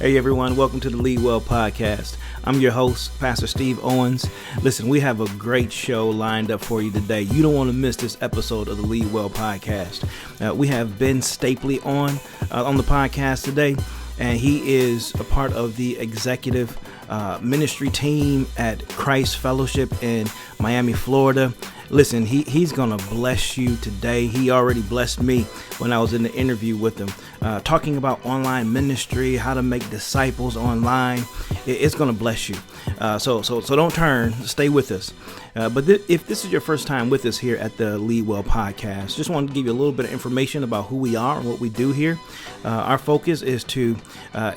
Hey everyone, welcome to the Lead Well podcast. I'm your host, Pastor Steve Owens. Listen, we have a great show lined up for you today. You don't want to miss this episode of the Lead Well podcast. We have Ben Stapley on the podcast today, and he is a part of the executive ministry team at Christ Fellowship in Miami, Florida. Listen, he's going to bless you today. He already blessed me when I was in the interview with him, talking about online ministry, how to make disciples online. It's going to bless you. So don't turn. Stay with us. But if this is your first time with us here at the Lead Well podcast, just wanted to give you a little bit of information about who we are and what we do here. Our focus is to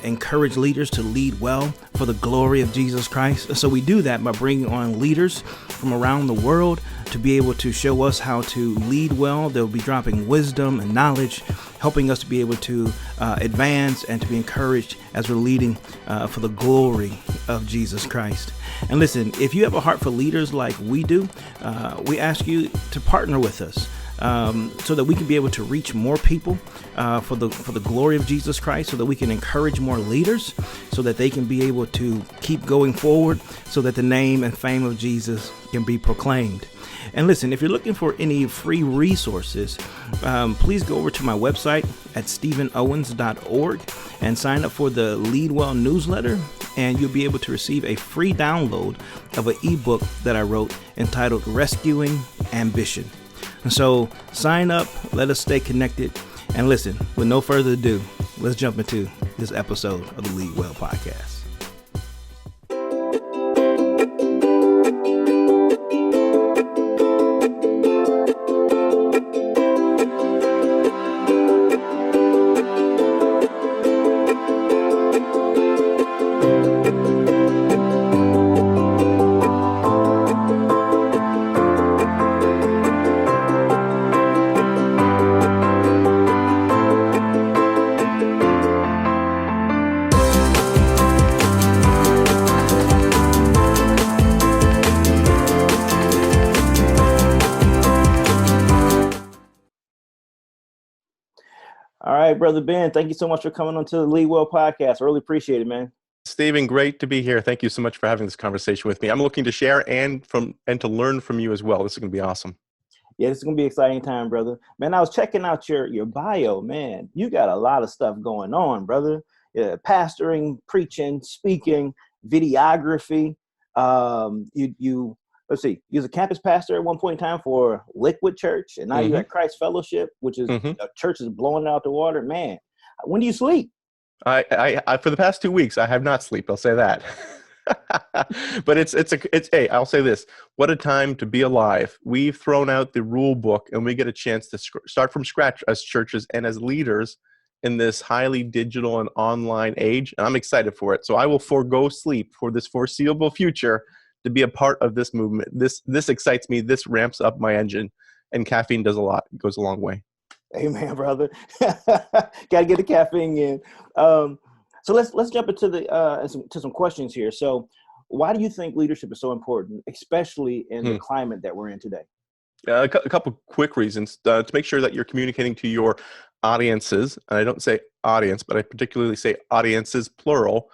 encourage leaders to lead well for the glory of Jesus Christ. So we do that by bringing on leaders from around the world to be able to show us how to lead well. They'll be dropping wisdom and knowledge, helping us to be able to advance and to be encouraged as we're leading for the glory of Jesus Christ. And listen, if you have a heart for leaders like we do, we ask you to partner with us so that we can be able to reach more people for the glory of Jesus Christ, so that we can encourage more leaders, so that they can be able to keep going forward, so that the name and fame of Jesus can be proclaimed. And listen, if you're looking for any free resources, please go over to my website at stephenowens.org and sign up for the Lead Well newsletter, and you'll be able to receive a free download of an ebook that I wrote entitled Rescuing Ambition. And so sign up, let us stay connected, and listen, with no further ado, let's jump into this episode of the Lead Well podcast. All right, Brother Ben, thank you so much for coming on to the Lead Well podcast. I really appreciate it, man. Stephen, great to be here. Thank you so much for having this conversation with me. I'm looking to share and to learn from you as well. This is going to be awesome. Yeah, this is going to be an exciting time, brother. Man, I was checking out your bio, man. You got a lot of stuff going on, brother. Pastoring, preaching, speaking, videography. Let's see, you was a campus pastor at one point in time for Liquid Church, and now you're at Christ Fellowship, which is a church is blowing out the water. Man, when do you sleep? I for the past 2 weeks, I have not slept. I'll say that. But it's hey, I'll say this: what a time to be alive. We've thrown out the rule book, and we get a chance to start from scratch as churches and as leaders in this highly digital and online age. And I'm excited for it. So I will forego sleep for this foreseeable future to be a part of this movement. This excites me. This ramps up my engine, and caffeine does a lot. It goes a long way. Amen, brother. Got to get the caffeine in. So let's jump into some questions here. So, why do you think leadership is so important, especially in the climate that we're in today? A couple quick reasons to make sure that you're communicating to your audiences. And I don't say audience, but I particularly say audiences, plural.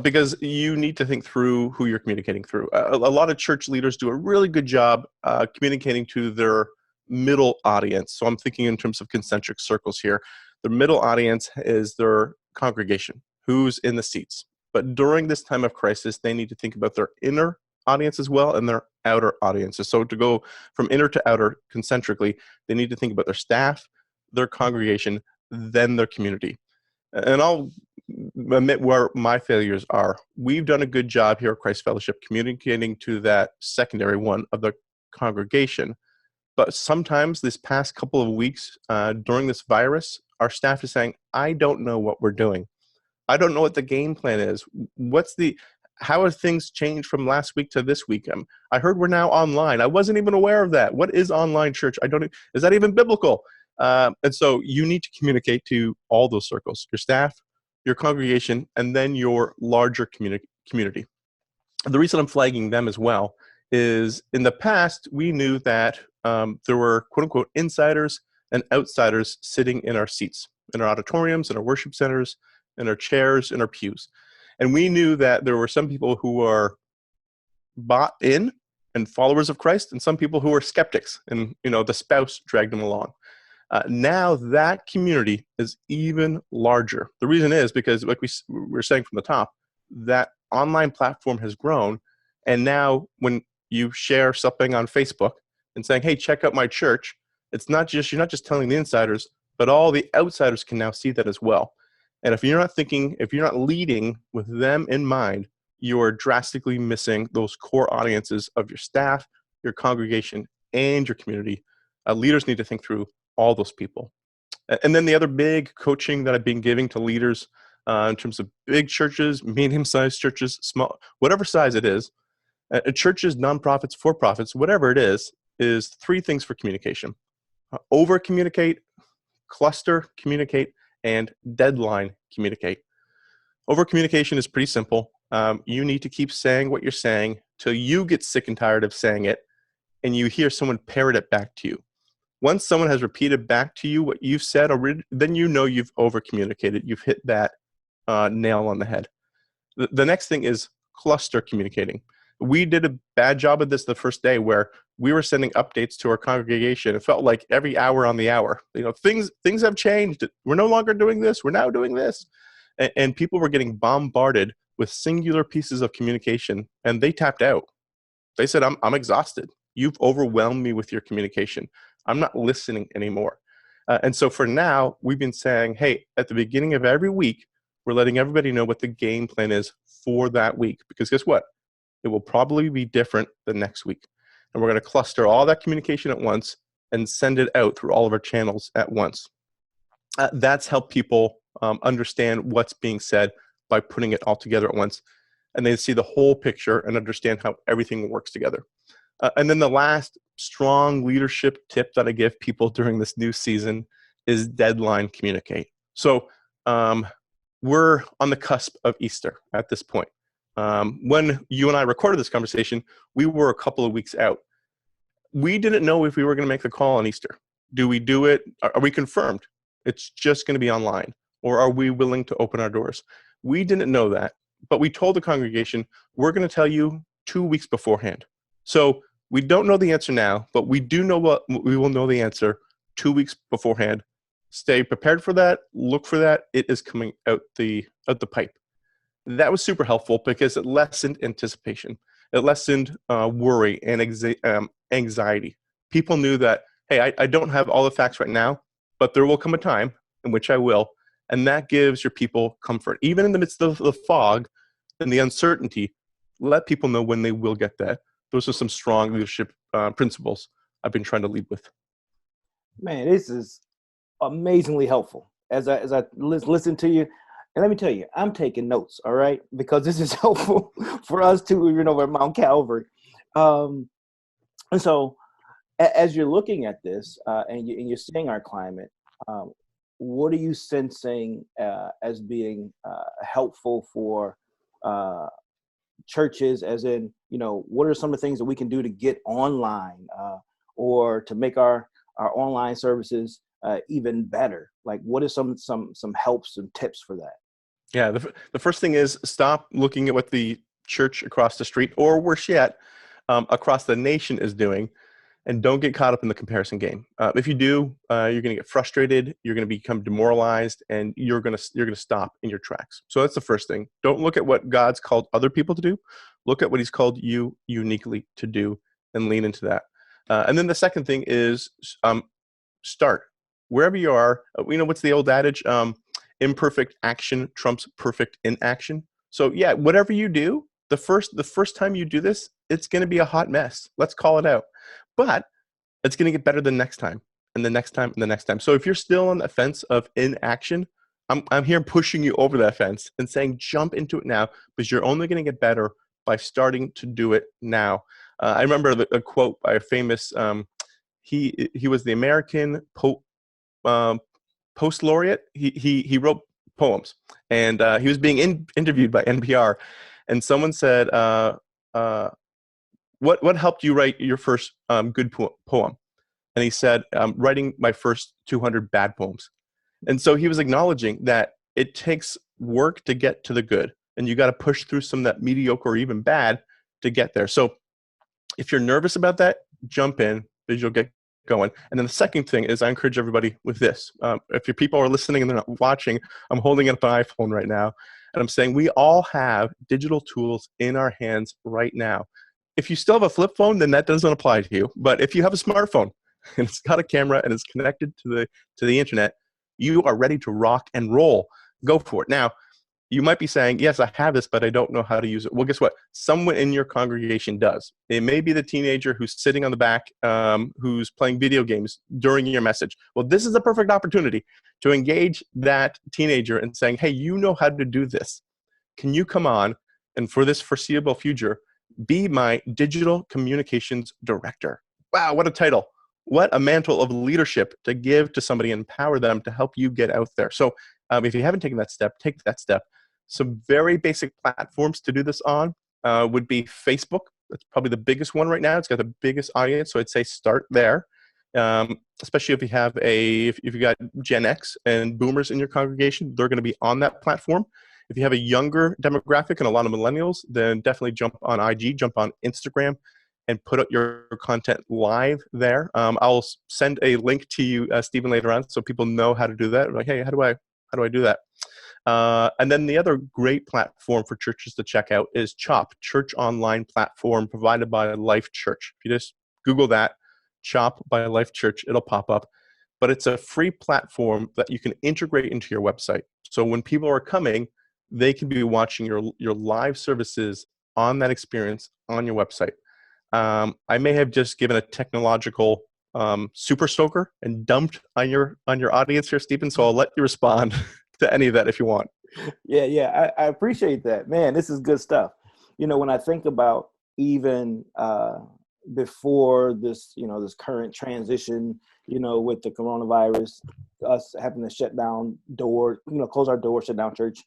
Because you need to think through who you're communicating through. A lot of church leaders do a really good job communicating to their middle audience. So I'm thinking in terms of concentric circles here. The middle audience is their congregation, who's in the seats. But during this time of crisis, they need to think about their inner audience as well and their outer audiences. So to go from inner to outer concentrically, they need to think about their staff, their congregation, then their community. And I'll admit where my failures are. We've done a good job here at Christ Fellowship communicating to that secondary one of the congregation. But sometimes this past couple of weeks during this virus, our staff is saying, I don't know what we're doing. I don't know what the game plan is. How have things changed from last week to this week? I heard we're now online. I wasn't even aware of that. What is online church? Is that even biblical? And so you need to communicate to all those circles, your staff, your congregation, and then your larger community. The reason I'm flagging them as well is in the past, we knew that there were quote unquote insiders and outsiders sitting in our seats, in our auditoriums, in our worship centers, in our chairs, in our pews. And we knew that there were some people who are bought in and followers of Christ, and some people who are skeptics, and the spouse dragged them along. Now that community is even larger. The reason is because, like we were saying from the top, that online platform has grown, and now when you share something on Facebook and saying, "Hey, check out my church," you're not just telling the insiders, but all the outsiders can now see that as well. And if you're not leading with them in mind, you're drastically missing those core audiences of your staff, your congregation, and your community. Leaders need to think through all those people. And then the other big coaching that I've been giving to leaders in terms of big churches, medium-sized churches, small, whatever size it is, churches, nonprofits, for-profits, whatever it is 3 things for communication. Over-communicate, cluster communicate, and deadline communicate. Over-communication is pretty simple. You need to keep saying what you're saying till you get sick and tired of saying it, and you hear someone parrot it back to you. Once someone has repeated back to you what you've said already, then you've over-communicated. You've hit that nail on the head. The next thing is cluster communicating. We did a bad job of this the first day, where we were sending updates to our congregation. It felt like every hour on the hour. Things have changed. We're no longer doing this. We're now doing this. And people were getting bombarded with singular pieces of communication, and they tapped out. They said, I'm exhausted. You've overwhelmed me with your communication. I'm not listening anymore. And so for now, we've been saying, hey, at the beginning of every week, we're letting everybody know what the game plan is for that week. Because guess what? It will probably be different the next week. And we're going to cluster all that communication at once and send it out through all of our channels at once. That's helped people understand what's being said by putting it all together at once. And they see the whole picture and understand how everything works together. And then the last strong leadership tip that I give people during this new season is deadline communicate. So we're on the cusp of Easter at this point. When you and I recorded this conversation, we were a couple of weeks out. We didn't know if we were going to make the call on Easter. Do we do it? Are we confirmed? It's just going to be online. Or are we willing to open our doors? We didn't know that, but we told the congregation, we're going to tell you 2 weeks beforehand. So we don't know the answer now, but we do know we will know the answer 2 weeks beforehand. Stay prepared for that. Look for that. It is coming out the pipe. That was super helpful because it lessened anticipation. It lessened worry and anxiety. People knew that, hey, I don't have all the facts right now, but there will come a time in which I will. And that gives your people comfort. Even in the midst of the fog and the uncertainty, let people know when they will get that. Those are some strong leadership principles I've been trying to lead with. Man, this is amazingly helpful. As I listen to you, and let me tell you, I'm taking notes, all right? Because this is helpful for us too, even over at Mount Calvary. And so as you're looking at this and you're seeing our climate, what are you sensing as being helpful for churches, as in, what are some of the things that we can do to get online or to make our online services even better? Like, what are some helps and tips for that? Yeah, the first thing is stop looking at what the church across the street, or worse yet, across the nation is doing, and don't get caught up in the comparison game. If you do, you're going to get frustrated, you're going to become demoralized, and you're going to stop in your tracks. So that's the first thing. Don't look at what God's called other people to do. Look at what He's called you uniquely to do, and lean into that. And then the second thing is start wherever you are. What's the old adage? Imperfect action trumps perfect inaction. So yeah, whatever you do, the first time you do this, it's going to be a hot mess. Let's call it out. But it's going to get better the next time, and the next time, and the next time. So if you're still on the fence of inaction, I'm here pushing you over that fence and saying jump into it now, because you're only going to get better by starting to do it now. I remember a quote by a famous he was the American post laureate. He wrote poems, and he was being interviewed by NPR, and someone said, what helped you write your first good poem? And he said, writing my first 200 bad poems. And so he was acknowledging that it takes work to get to the good, and you got to push through some of that mediocre or even bad to get there. So if you're nervous about that, jump in because you'll get going. And then the second thing is I encourage everybody with this. If your people are listening and they're not watching, I'm holding up an iPhone right now, and I'm saying we all have digital tools in our hands right now. If you still have a flip phone, then that doesn't apply to you. But if you have a smartphone and it's got a camera and it's connected to the internet, you are ready to rock and roll. Go for it. Now, you might be saying, yes, I have this, but I don't know how to use it. Well, guess what? Someone in your congregation does. It may be the teenager who's sitting on the back, who's playing video games during your message. Well, this is a perfect opportunity to engage that teenager and saying, hey, you know how to do this. Can you come on and for this foreseeable future, be my digital communications director? Wow, what a title. What a mantle of leadership to give to somebody and empower them to help you get out there. So if you haven't taken that step, take that step. Some very basic platforms to do this on would be Facebook. That's probably the biggest one right now. It's got the biggest audience, so I'd say start there. Especially if you have if you got Gen X and Boomers in your congregation, they're going to be on that platform. If you have a younger demographic and a lot of millennials, then definitely jump on IG, jump on Instagram, and put up your content live there. I'll send a link to you, Stephen, later on, so people know how to do that. Like, hey, how do I do that? And then the other great platform for churches to check out is CHOP, Church Online Platform provided by Life Church. If you just Google that, CHOP by Life Church, it'll pop up. But it's a free platform that you can integrate into your website. So when people are coming, they can be watching your live services on that experience on your website. I may have just given a technological super stoker and dumped on your audience here, Stephen, so I'll let you respond to any of that if you want. Yeah, I appreciate that. Man, this is good stuff. When I think about even before this, this current transition, with the coronavirus, us having to shut down close our doors, shut down church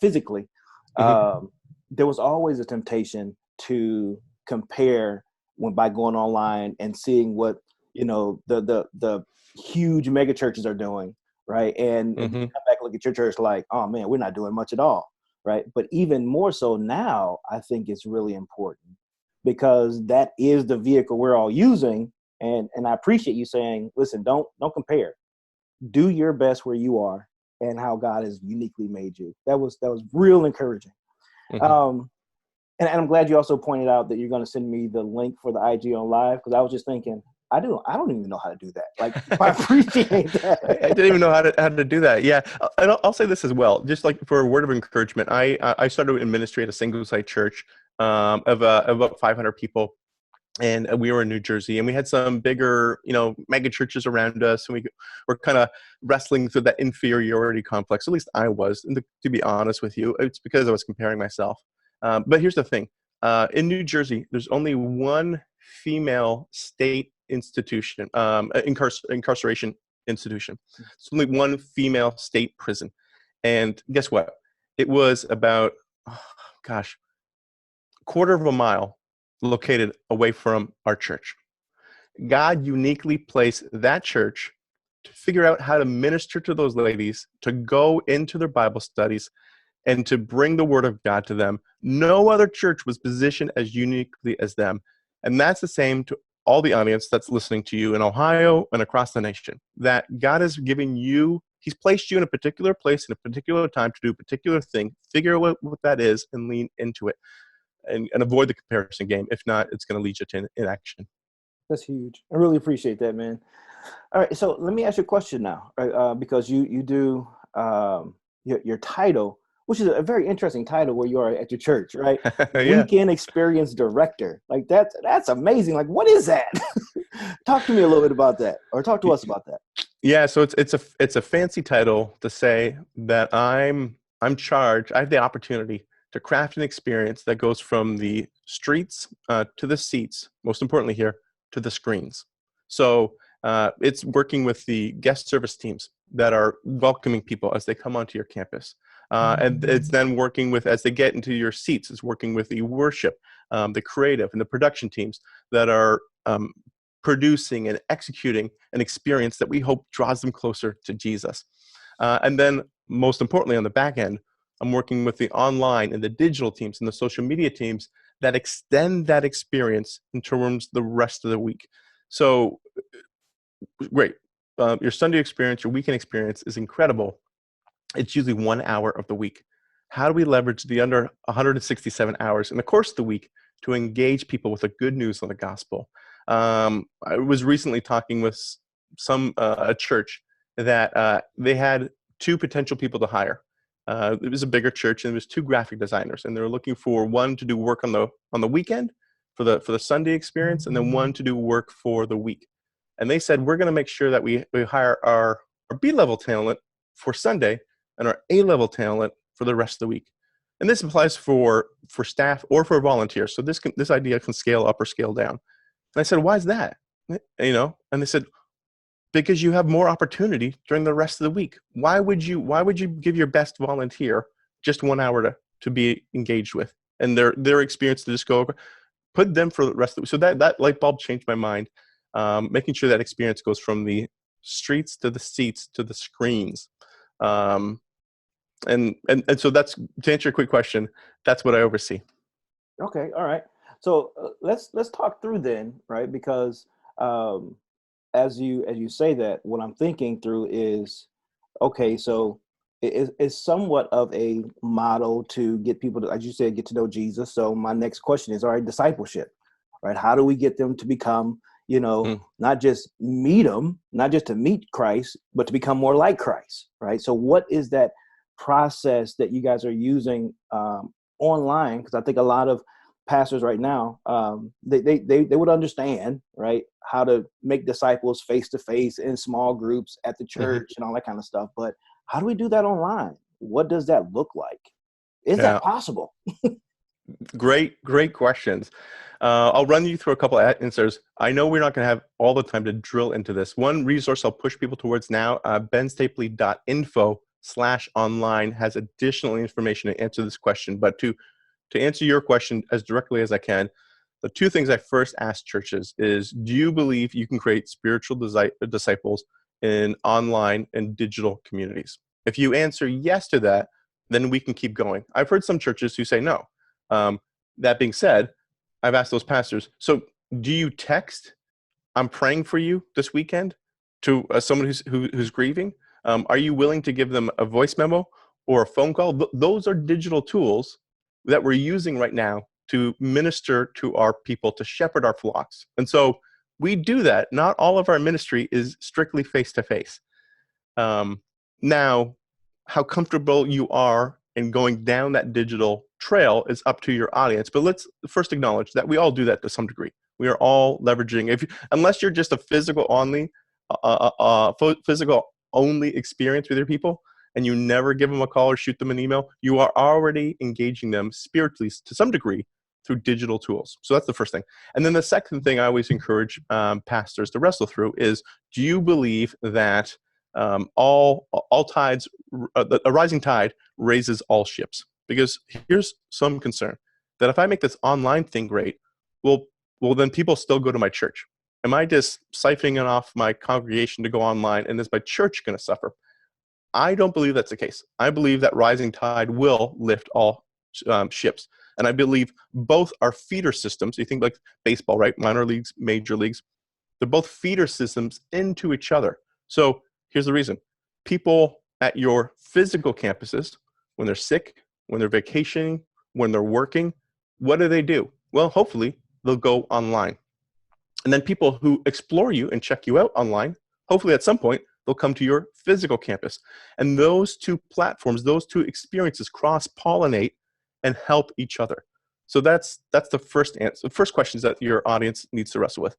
physically, there was always a temptation to compare by going online and seeing what, the huge mega churches are doing. Right. And you come back and look at your church like, oh man, we're not doing much at all. Right. But even more so now, I think it's really important because that is the vehicle we're all using. And I appreciate you saying, listen, don't compare. Do your best where you are and how God has uniquely made you. That was real encouraging. And I'm glad you also pointed out that you're going to send me the link for the IG on live, because I was just thinking, I don't even know how to do that. Like, I appreciate that. I didn't even know how to do that. Yeah, and I'll say this as well, just like for a word of encouragement. I started in ministry at a single site church of about 500 people, and we were in New Jersey, and we had some bigger, mega churches around us, and we were kind of wrestling through that inferiority complex. At least I was, and to be honest with you, it's because I was comparing myself. But here's the thing: in New Jersey, there's only one female state institution, incarceration institution. It's only one female state prison. And guess what? It was about, quarter of a mile located away from our church. God uniquely placed that church to figure out how to minister to those ladies, to go into their Bible studies, and to bring the word of God to them. No other church was positioned as uniquely as them. And that's the same to all the audience that's listening to you in Ohio and across the nation, that God is giving you, he's placed you in a particular place in a particular time to do a particular thing. Figure out what that is and lean into it, and avoid the comparison game. If not, it's going to lead you to inaction. That's huge. I really appreciate that, man. All right, so let me ask you a question now, right? Because you do your title, which is a very interesting title where you are at your church, right? Yeah. Weekend Experience Director. Like that's amazing. Like, what is that? Talk to me a little bit about that, or talk to us about that. Yeah, so it's a fancy title to say that I'm charged. I have the opportunity to craft an experience that goes from the streets to the seats, most importantly here, to the screens. So it's working with the guest service teams that are welcoming people as they come onto your campus. And it's then working with, as they get into your seats, it's working with the worship, the creative, and the production teams that are producing and executing an experience that we hope draws them closer to Jesus. And then, most importantly, on the back end, I'm working with the online and the digital teams and the social media teams that extend that experience in terms of the rest of the week. So great. Your Sunday experience, your weekend experience is incredible. It's usually 1 hour of the week. How do we leverage the under 167 hours in the course of the week to engage people with the good news on the gospel? I was recently talking with a church that they had two potential people to hire. It was a bigger church, and there was two graphic designers, and they were looking for one to do work on the weekend for the Sunday experience, and then one to do work for the week. And they said, we're going to make sure that we hire our B-level talent for Sunday and our A-level talent for the rest of the week. And this applies for staff or for volunteers. So this idea can scale up or scale down. And I said, why is that? And they said, because you have more opportunity during the rest of the week. Why would you give your best volunteer just 1 hour to be engaged with, and their experience to just go over, put them for the rest of the week? So that light bulb changed my mind. Making sure that experience goes from the streets to the seats to the screens. And so that's, to answer your quick question, that's what I oversee. Okay. All right. So let's talk through then, right? Because as you say that, what I'm thinking through is, okay, so it's somewhat of a model to get people to, as you said, get to know Jesus. So my next question is, all right, discipleship, right? How do we get them to become, not just meet them, not just to meet Christ, but to become more like Christ, right? So what is that process that you guys are using online? Because I think a lot of pastors right now, they would understand, right, how to make disciples face to face in small groups at the church and all that kind of stuff. But how do we do that online? What does that look like? Is that possible? Great questions. I'll run you through a couple of answers. I know we're not going to have all the time to drill into this. One resource I'll push people towards now, benstapley.info/online has additional information to answer this question. But to answer your question as directly as I can, the two things I first ask churches is, do you believe you can create spiritual disciples in online and digital communities? If you answer yes to that, then we can keep going. I've heard some churches who say no. That being said, I've asked those pastors, so do you text, I'm praying for you this weekend, to someone who's grieving? Are you willing to give them a voice memo or a phone call? Those are digital tools that we're using right now to minister to our people, to shepherd our flocks. And so we do that. Not all of our ministry is strictly face-to-face. Now, how comfortable you are in going down that digital trail is up to your audience. But let's first acknowledge that we all do that to some degree. We are all leveraging, unless you're just a physical only experience with your people, and you never give them a call or shoot them an email, you are already engaging them spiritually to some degree through digital tools. So that's the first thing. And then the second thing I always encourage pastors to wrestle through is, do you believe that all tides, a rising tide raises all ships? Because here's some concern, that if I make this online thing great, well, then people still go to my church. Am I just siphoning off my congregation to go online, and is my church going to suffer? I don't believe that's the case. I believe that rising tide will lift all ships. And I believe both are feeder systems. You think like baseball, right? Minor leagues, major leagues. They're both feeder systems into each other. So here's the reason. People at your physical campuses, when they're sick, when they're vacationing, when they're working, what do? Well, hopefully they'll go online. And then people who explore you and check you out online, hopefully at some point they'll come to your physical campus. And those two platforms, those two experiences cross-pollinate and help each other. So that's the first answer. The first question is that your audience needs to wrestle with.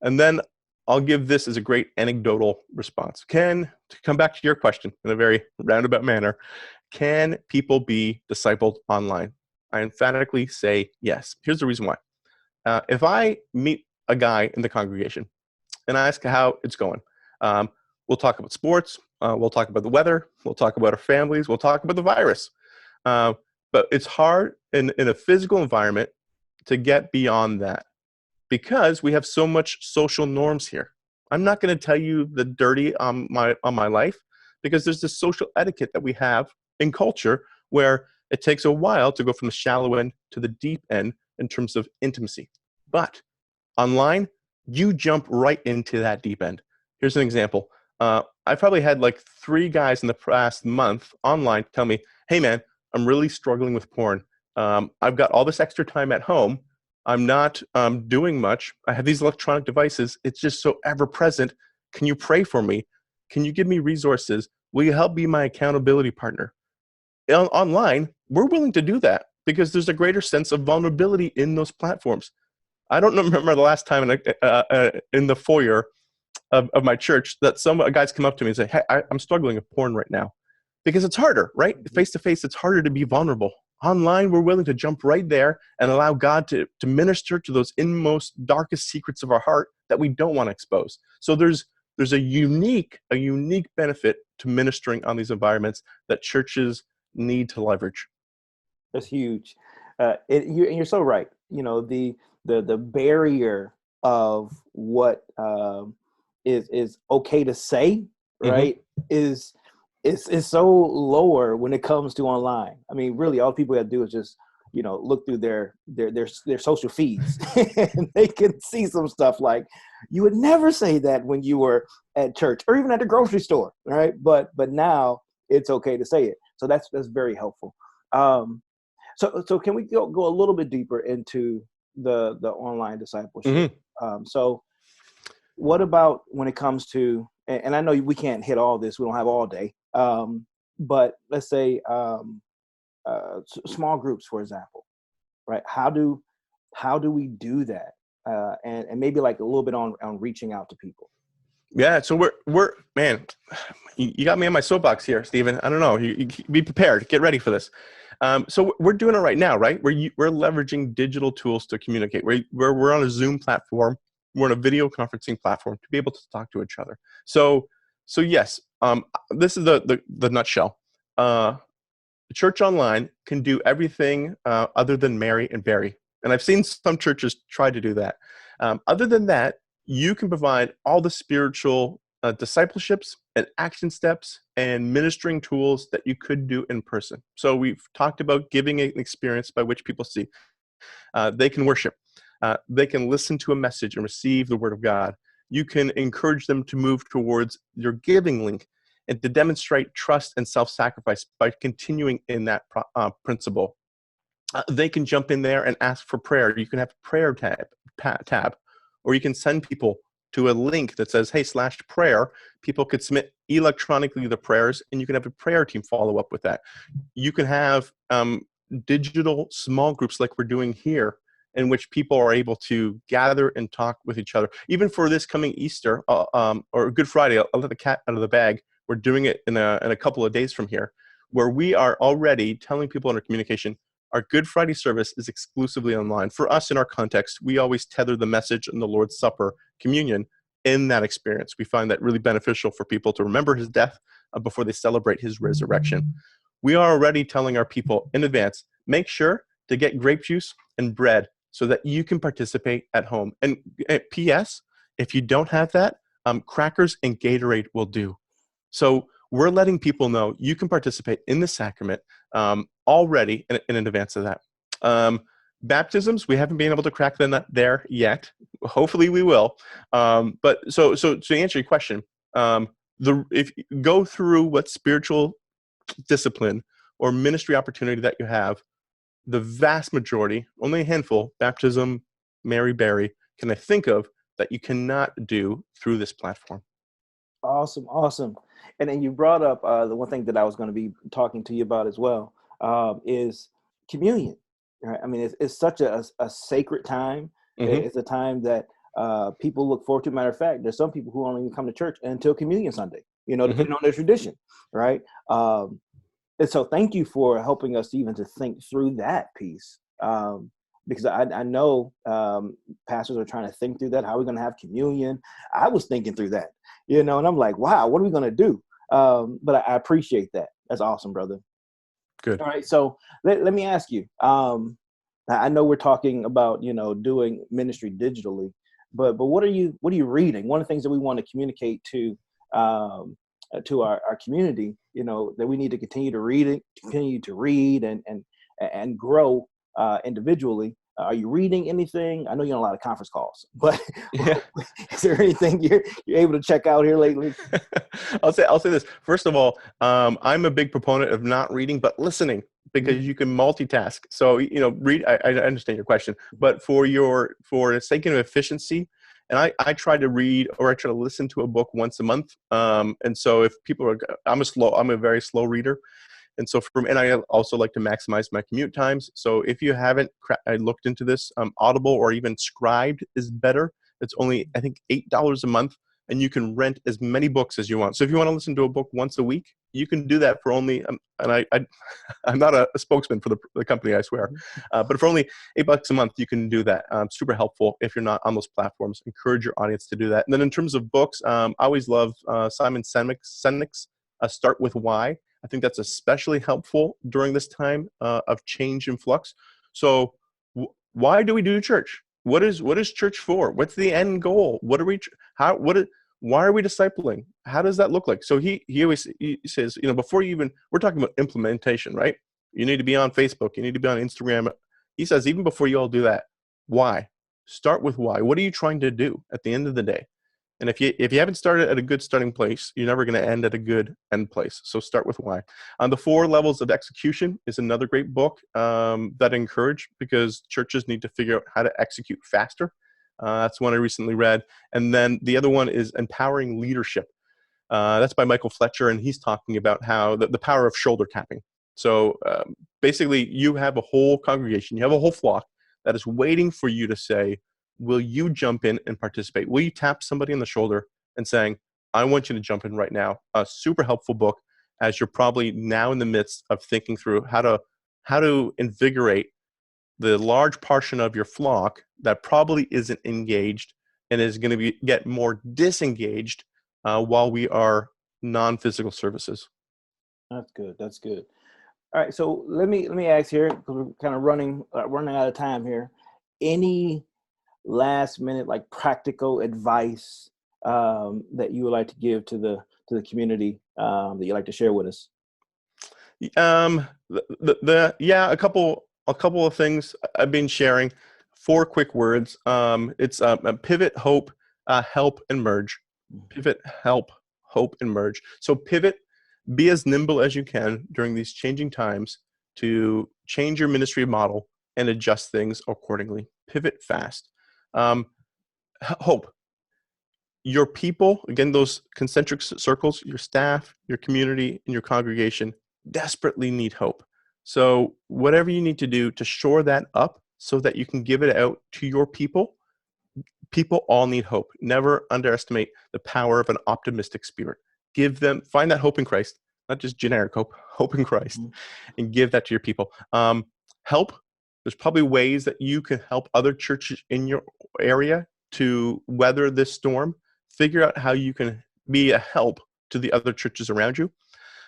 And then I'll give this as a great anecdotal response. To come back to your question in a very roundabout manner, can people be discipled online? I emphatically say yes. Here's the reason why. If I meet a guy in the congregation and I ask how it's going, we'll talk about sports, we'll talk about the weather, we'll talk about our families, we'll talk about the virus. But it's hard in a physical environment to get beyond that, because we have so much social norms here. I'm not going to tell you the dirty on my life, because there's this social etiquette that we have in culture where it takes a while to go from the shallow end to the deep end in terms of intimacy. But online, you jump right into that deep end. Here's an example. I probably had like 3 guys in the past month online tell me, hey man, I'm really struggling with porn. I've got all this extra time at home. I'm not doing much. I have these electronic devices. It's just so ever present. Can you pray for me? Can you give me resources? Will you help be my accountability partner? Online, we're willing to do that because there's a greater sense of vulnerability in those platforms. I don't remember the last time in the foyer of my church that some guys come up to me and say, hey, I'm struggling with porn right now. Because it's harder, right? Face to face, it's harder to be vulnerable. Online, we're willing to jump right there and allow God to minister to those inmost, darkest secrets of our heart that we don't want to expose. So there's a unique benefit to ministering on these environments that churches need to leverage. That's huge. And you're so right. The barrier of what is okay to say, right, is so lower when it comes to online. I mean, really, all people have to do is just look through their social feeds, and they can see some stuff like you would never say that when you were at church or even at the grocery store, right? But now it's okay to say it. So that's very helpful. So can we go a little bit deeper into the online discipleship? So what about when it comes to, and I know we can't hit all this, we don't have all day, but let's say small groups, for example, right? How do we do that? And maybe like a little bit on reaching out to people. Yeah, so we're man, you got me on my soapbox here, Stephen. I don't know. You be prepared. Get ready for this. So we're doing it right now, right? We're leveraging digital tools to communicate. We're on a Zoom platform. We're on a video conferencing platform to be able to talk to each other. So yes, this is the nutshell. The church online can do everything other than marry and bury, and I've seen some churches try to do that. Other than that, you can provide all the spiritual discipleships and action steps and ministering tools that you could do in person. So we've talked about giving an experience by which people see. They can worship. They can listen to a message and receive the word of God. You can encourage them to move towards your giving link and to demonstrate trust and self-sacrifice by continuing in that principle. They can jump in there and ask for prayer. You can have a prayer tab, or you can send people to a link that says, hey, /prayer. People could submit electronically the prayers, and you can have a prayer team follow up with that. You can have digital small groups like we're doing here, in which people are able to gather and talk with each other. Even for this coming Easter or Good Friday, I'll let the cat out of the bag. We're doing it in a couple of days from here, where we are already telling people in our communication, our Good Friday service is exclusively online. For us, in our context, we always tether the message and the Lord's Supper, communion, in that experience. We find that really beneficial for people to remember his death before they celebrate his resurrection. We are already telling our people in advance, make sure to get grape juice and bread so that you can participate at home. And P.S., if you don't have that, crackers and Gatorade will do. So we're letting people know you can participate in the sacrament already in advance of that. Baptisms, we haven't been able to crack them there yet. Hopefully we will. But so to answer your question, if you go through what spiritual discipline or ministry opportunity that you have, the vast majority, only a handful, baptism, Mary, bury, can I think of that you cannot do through this platform. Awesome. And then you brought up the one thing that I was going to be talking to you about as well, is communion. Right? I mean, it's such a sacred time. It's a time that people look forward to. Matter of fact, there's some people who only even come to church until Communion Sunday, depending on their tradition, right? And so thank you for helping us even to think through that piece. Because I know pastors are trying to think through that. How are we going to have communion? I was thinking through that, and I'm like, wow, what are we going to do? But I appreciate that. That's awesome, brother. Good. All right. So let me ask you, I know we're talking about, doing ministry digitally, but what are you reading? One of the things that we want to communicate to to our community, that we need to continue to read and grow individually. Are you reading anything? I know you're on a lot of conference calls, but Yeah. is there anything you're able to check out here lately? I'll say this. First of all, I'm a big proponent of not reading, but listening, because you can multitask. So, read, I understand your question, but for the sake of efficiency, and I try to read, or I try to listen to a book once a month. And so if I'm a very slow reader. And so and I also like to maximize my commute times. So if you haven't looked into this, Audible or even Scribed is better. It's only, I think, $8 a month, and you can rent as many books as you want. So if you want to listen to a book once a week, you can do that for only, and I'm not a spokesman for the company, I swear, but for only $8 a month, you can do that. Super helpful if you're not on those platforms. Encourage your audience to do that. And then in terms of books, I always love Simeon Sinek's Start With Why. I think that's especially helpful during this time of change and flux. So why do we do church? What is church for? What's the end goal? Why are we discipling? How does that look like? So he says, before we're talking about implementation, right? You need to be on Facebook. You need to be on Instagram. He says, even before you all do that, why? Start with why. What are you trying to do at the end of the day? And if you haven't started at a good starting place, you're never going to end at a good end place. So start with why. The 4 Levels of Execution is another great book that I encourage, because churches need to figure out how to execute faster. That's one I recently read. And then the other one is Empowering Leadership. That's by Michael Fletcher, and he's talking about how the power of shoulder tapping. So basically, you have a whole congregation, you have a whole flock that is waiting for you to say, will you jump in and participate? Will you tap somebody on the shoulder and saying, I want you to jump in right now? A super helpful book, as you're probably now in the midst of thinking through how to invigorate the large portion of your flock that probably isn't engaged and is going to get more disengaged while we are non-physical services. That's good. That's good. All right. So let me ask here, because we're kind of running out of time here. Any last minute, like, practical advice that you would like to give to the community that you'd like to share with us? A couple of things I've been sharing. 4 quick words. It's pivot, hope, help, and merge. Pivot, help, hope, and merge. So pivot, be as nimble as you can during these changing times to change your ministry model and adjust things accordingly. Pivot fast. Hope. Your people, again, those concentric circles, your staff, your community, and your congregation desperately need hope. So whatever you need to do to shore that up so that you can give it out to your people all need hope. Never underestimate the power of an optimistic spirit. Find that hope in Christ, not just generic hope in Christ, and give that to your people. Help. There's probably ways that you can help other churches in your area to weather this storm. Figure out how you can be a help to the other churches around you.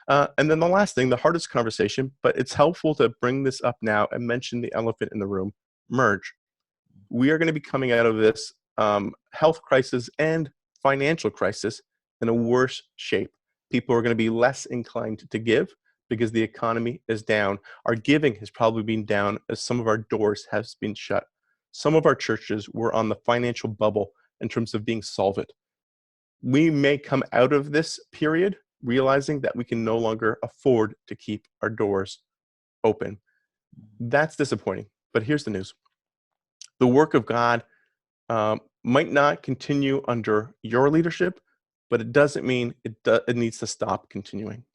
And then the last thing, the hardest conversation, but it's helpful to bring this up now and mention the elephant in the room: merge. We are going to be coming out of this health crisis and financial crisis in a worse shape. People are going to be less inclined to give because the economy is down. Our giving has probably been down as some of our doors have been shut. Some of our churches were on the financial bubble in terms of being solvent. We may come out of this period realizing that we can no longer afford to keep our doors open. That's disappointing, but here's the news. The work of God might not continue under your leadership, but it doesn't mean it needs to stop continuing.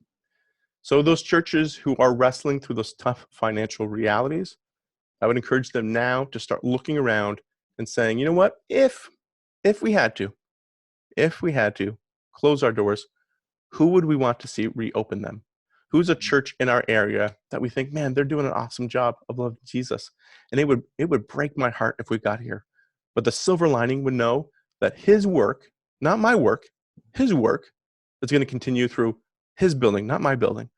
So those churches who are wrestling through those tough financial realities, I would encourage them now to start looking around and saying, you know what, if we had to close our doors, who would we want to see reopen them? Who's a church in our area that we think, man, they're doing an awesome job of loving Jesus, and it would break my heart if we got here. But the silver lining would know that his work, not my work, his work is going to continue through his building, not my building.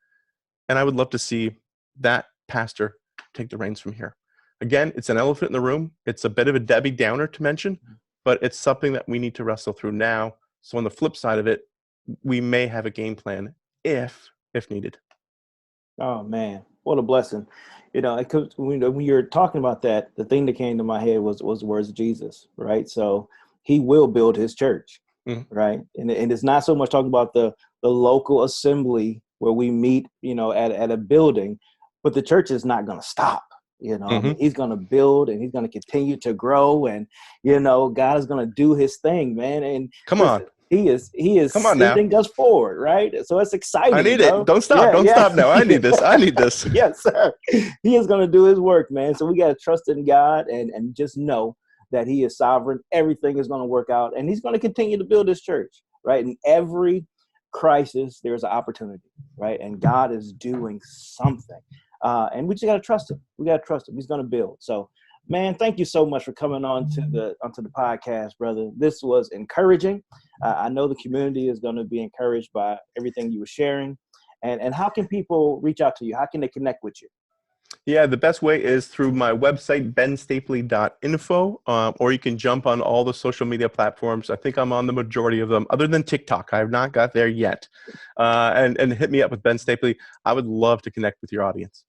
And I would love to see that pastor take the reins from here. Again, it's an elephant in the room. It's a bit of a Debbie Downer to mention, but it's something that we need to wrestle through now. So on the flip side of it, we may have a game plan if needed. Oh man, what a blessing! When you're talking about that, the thing that came to my head was the words of Jesus, right? So He will build His church, Mhm. right? And it's not so much talking about the local assembly where we meet, at a building, but the church is not going to stop. He's going to build and He's going to continue to grow, and God is going to do His thing, man. And Come listen, on. He is Come on now. sending us forward, right? So it's exciting. I need it. Don't stop. Don't stop now. I need this. I need this. Yes, sir. He is going to do His work, man. So we got to trust in God and just know that He is sovereign. Everything is going to work out, and He's going to continue to build His church, right? In every crisis, there's an opportunity, right? And God is doing something. And we just got to trust Him. We got to trust Him. He's going to build. So, man, thank you so much for coming onto the podcast, brother. This was encouraging. I know the community is going to be encouraged by everything you were sharing. And how can people reach out to you? How can they connect with you? Yeah, the best way is through my website, benstapley.info, or you can jump on all the social media platforms. I think I'm on the majority of them, other than TikTok. I have not got there yet. And hit me up with Ben Stapley. I would love to connect with your audience.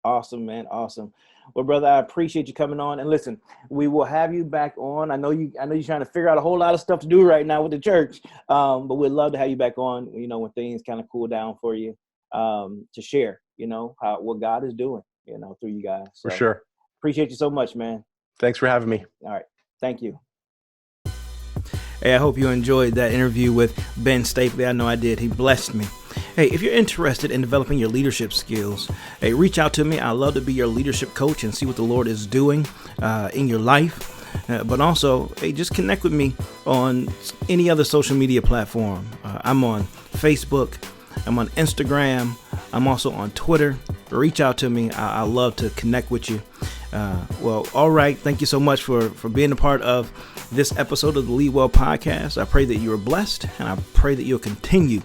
Awesome, man. Awesome. Well, brother, I appreciate you coming on. And listen, we will have you back on. I know you're trying to figure out a whole lot of stuff to do right now with the church. But we'd love to have you back on, when things kind of cool down for you, to share, what God is doing, through you guys. So, For sure. Appreciate you so much, man. Thanks for having me. All right. Thank you. Hey, I hope you enjoyed that interview with Ben Stapley. I know I did. He blessed me. Hey, if you're interested in developing your leadership skills, hey, reach out to me. I'd love to be your leadership coach and see what the Lord is doing in your life. But also, hey, just connect with me on any other social media platform. I'm on Facebook. I'm on Instagram. I'm also on Twitter. Reach out to me. I love to connect with you. Well, all right. Thank you so much for being a part of this episode of the Lead Well podcast. I pray that you are blessed, and I pray that you'll continue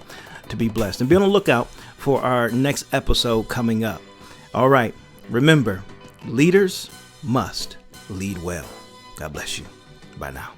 to be blessed. And be on the lookout for our next episode coming up. All right. Remember, leaders must lead well. God bless you. Bye now.